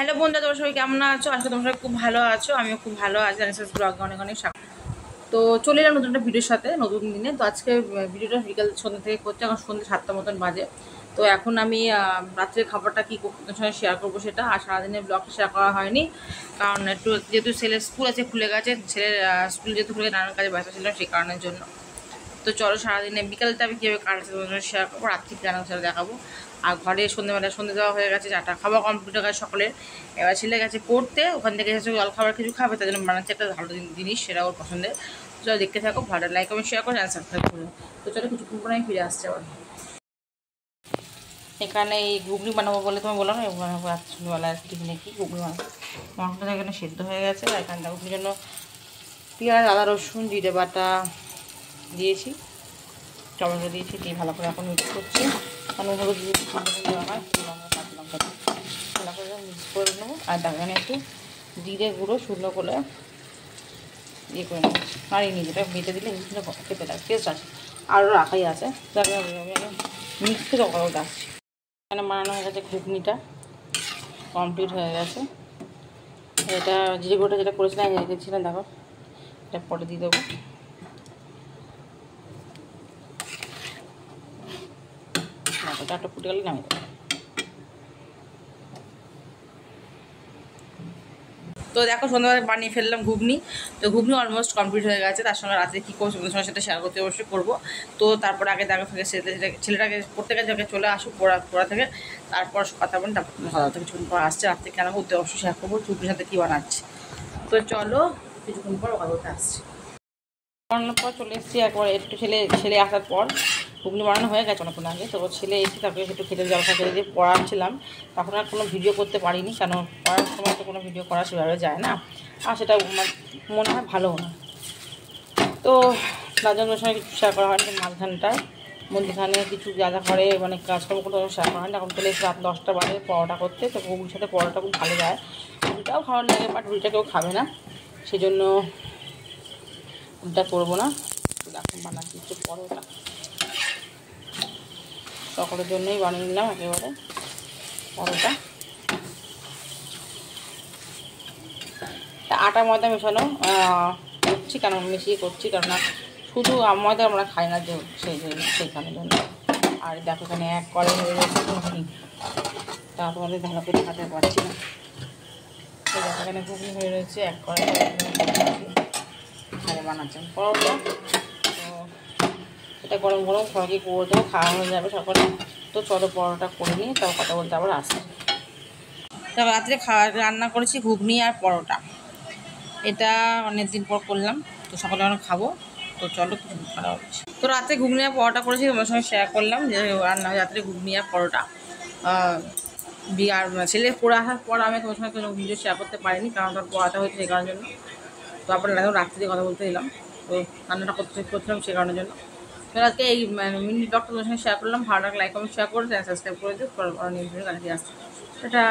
Hello বন্ধুরা, তোমরা সবাই কেমন আছো? আজকে তোমরা সবাই খুব ভালো আছো, আমিও খুব ভালো আছি। আনিসাস ব্লগে অনেক অনেক স্বাগত। তো চলে এলাম নতুন একটা ভিডিওর সাথে, নতুন দিনে। তো আজকে ভিডিওটা বিকাল সন্ধ্যা থেকে করছি, এখন সন্ধ্যে 7টা মতন বাজে। তো এখন আমি রাত্রের খাবারটা কী তোমার সঙ্গে শেয়ার করবো সেটা। আর সারাদিনের ব্লগটা শেয়ার করা হয়নি, কারণ একটু যেহেতু ছেলের স্কুল আছে, খুলে গেছে। ছেলের স্কুল যেহেতু খুলে নানান কাজে ব্যস্ত ছিলাম, সেই কারণের জন্য। তো চলো সারাদিনে বিকালটা আমি কীভাবে কাটাচ্ছি তোমার সঙ্গে শেয়ার করবো, রাত্রি রান্না সেটা দেখাবো। আর ঘরে সন্ধ্যেবেলা সন্ধ্যে দেওয়া হয়ে গেছে, চাটা খাওয়া কমপ্লিট হয়ে গেছে সকলের। এবার ছেলে গেছে পড়তে, ওখান থেকে এসে জল খাবার কিছু খাবে, তার জন্য বানাচ্ছে একটা ভালো জিনিস, সেটা ওর পছন্দের। চলো দেখতে থাকো, ভালো লাইক আমি শেয়ার করে আর সাবস্ক্রাইব করবো। তো চলো কিছুক্ষণ পরে আমি ফিরে আসছি আবার। এখানে এই ঘুগনি বানাবো বলে তুমি বললাম না, বানাবো সন্ধ্যেবেলা টিফিনে কি ঘুগনি বানাবো। মাংসটা এখানে সেদ্ধ হয়ে গেছে, আর এখানে ঘুগনির জন্য পেঁয়াজ, আদা, রসুন, জিরে বাটা দিয়েছি, টমেটো দিয়েছি, দিয়ে ভালো করে এখন মিক্স করছি। কারণ হলুদ দেওয়া হয়, লঙ্কা কাঁচা লঙ্কা ভালো করে মিক্স করে নেবো। আর এখানে একটু জিরে গুঁড়ো শুকনো করে ইয়ে করে নেবো, নাড়িয়ে নিয়ে যেটা বেটে দিলে জিনিসটা খেতে লাগে, টেস্ট আছে। আরও রাখাই আছে, তাহলে আমি মিক্স করে ওটা আসছি। এখানে বানানো হয়ে গেছে, ঘুগনিটা কমপ্লিট হয়ে গেছে। এটা জিরে গুঁড়োটা যেটা করেছিলাম রেখেছিলাম, দেখো এটা পরে দিয়ে দেবো। চারটা ফুটে গেলে নামিয়ে দেবো। তো দেখো সন্ধ্যাবেলা বানিয়ে ফেললাম ঘুগনি। তো ঘুগনি অলমোস্ট কমপ্লিট হয়ে গেছে। তার সঙ্গে রাত্রে কী করবো তোমাদের সঙ্গে সেটা শেয়ার করতে অবশ্যই করবো। তো তারপর আগে দেখো ছেলেটাকে পড়তে গেছে, চলে আসুক পড়া থেকে, তারপর কথা বলেন। তারপর হয়তো কিছুক্ষণ পর আসছে, রাত্রে কেন করতে অবশ্যই শেয়ার করবো চুপির সাথে কী বানাচ্ছে। তো চলো কিছুক্ষণ পর কথা বলতে আসছি। বানানোর পর চলে এসেছি একবার, একটু ছেলে আসার পর ঘুগনি বানানো হয়ে গেছে অনেকক্ষণ আগে। তো ছেলে এসে তারপরে একটু খেতে জল খাতে দিয়ে পড়াচ্ছিলাম। তখন আর কোনো ভিডিও করতে পারিনি, কেন পড়ার সময় তো কোনো ভিডিও করা সেভাবে যায় না, আর সেটা আমার মনে হয় ভালো না। তো তার জন্য সঙ্গে কিছু শেয়ার করা হয়নি। মাঝখানটায় মধ্যখানে কিছু যা করে মানে কাজকর্ম করতে শেয়ার করা হয়নি। এখন চলে এসে রাত 10টা বাজে পরোটা করতে। তো ঘুগনির সাথে পরোটা খুব ভালো যায়, রুটিটাও ভালো লাগে, বাট রুটিটা কেউ খাবে না, সেই জন্য রুটিটা করবো না। এখন বানাচ্ছি একটু পরোটা, সকলের জন্যই বানিয়ে নিলাম একেবারে পরোটা। আটা ময়দা মেশানো করছি, কেন মিশিয়ে করছি, কেননা শুধু ময়দা আমরা খাই না, যে সেইখানের জন্য। আর দেখো এখানে এক কড়াই হয়ে গেছে ঘুগনি, তা তোমাদের ভালো করে দেখাতে পারছি না। তো দেখো এখানে ঘুগনি হয়ে রয়েছে এক কড়াই, এখানে বানাচ্ছেন পরোটা। তো এটা গরম গরম সবাইকে করে দেবো, খাওয়া হয়ে যাবে সকলে। তো চলো পরোটা করে নিয়ে তাও কথা বলতে আবার আসছি। তো রাত্রে রান্না করেছি ঘুগনি আর পরোটা, এটা অনেক দিন পর করলাম। তো সকালে আমরা খাবো, তো চলো কিছু খাওয়া হচ্ছে। তো রাতে ঘুগনি আর পরোটা করেছি, তোমার সঙ্গে শেয়ার করলাম যে রান্না রাত্রে ঘুগনি আর পরোটা। আর ছেলে পড়ে আসার পর আমি তোমার সঙ্গে কোনো ভিডিও শেয়ার করতে পারিনি, কারণ তার পড়াতে হয়েছে সেই কারণের জন্য। তো আপনার রাত্রে কথা বলতে এলাম, তো রান্নাটা করছিলাম সেই কারণের জন্য। তো আজকে এই মিনি ব্লগটা তোমার সঙ্গে শেয়ার করলাম। ভালো লাগলে লাইক কমেন্ট শেয়ার করে সাবস্ক্রাইব করে দিও, নিউজ ভিডিও কাছে আসতে। এটা